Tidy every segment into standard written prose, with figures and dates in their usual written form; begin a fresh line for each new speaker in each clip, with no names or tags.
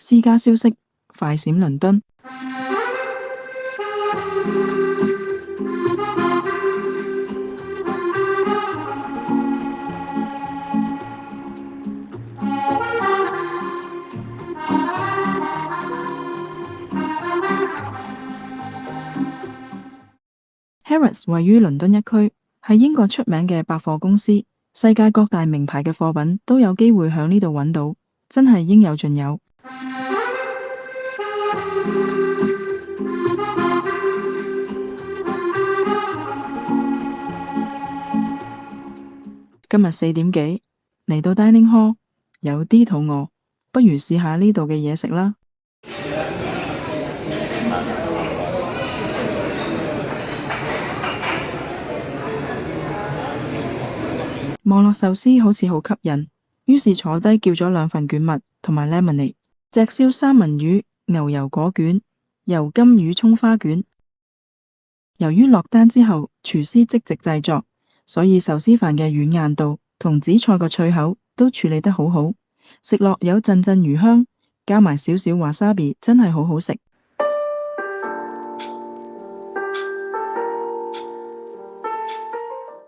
私家消息，快閃倫敦。Harrods 位於倫敦一區，係英國出名嘅百貨公司，世界各大名牌嘅貨品都有機會響呢度揾到，真係應有盡有。今日4點幾嚟到 Dining Hall， 有啲肚餓，不如試下呢度嘅嘢食啦。望落壽司好似好吸引，於是坐低叫咗2份卷物同埋 lemonade， 炙燒三文魚、牛油果卷、油甘魚蔥花卷。由於落單之後廚師即席製作，所以壽司飯嘅軟硬度同紫菜個脆口都處理得好好，食落有陣陣魚香，加埋少少 wasabi， 真係好好食。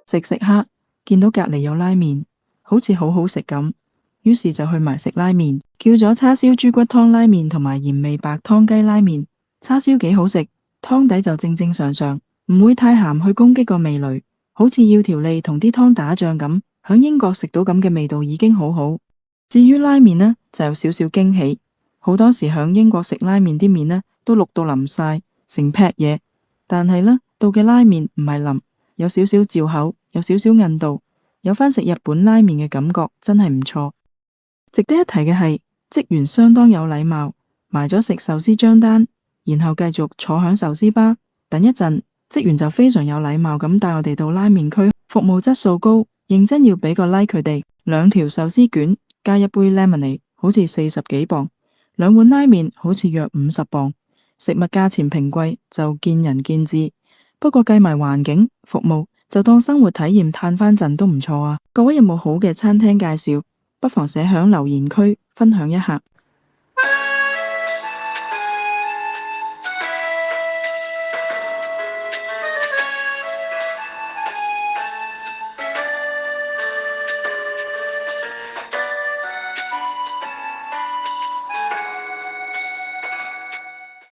食食下，見到隔籬有拉麵，好似好好食咁，於是就去埋食拉麵，叫咗叉燒豬骨湯拉麵同埋鹽味白湯雞拉麵。叉燒幾好食，湯底就正正常常，唔會太鹹去攻擊個味蕾，好似要條脷同啲湯打仗咁。響英國食到咁嘅味道已經好好。至於拉麵呢，就有少少驚喜。好多時響英國食拉麵啲麵呢，都渌到淋晒，成劈嘢，但係呢，到嘅拉麵唔係淋，有少少嚼口，有少少韌度，有返食日本拉麵嘅感覺，真係唔錯。值得一提嘅係，職員相當有禮貌，埋咗食壽司張單，然後繼續坐響壽司吧。等一陣，職員就非常有禮貌咁帶我哋到拉麵區，服務質素高，認真要俾個 like 佢哋。2條壽司卷加1杯 lemonade， 好似40幾磅；2碗拉麵好似約50磅。食物價錢平貴就見仁見智，不過計埋環境服務，就當生活體驗嘆返陣都唔錯啊！各位有冇好嘅餐廳介紹？不妨寫響留言區分享一下。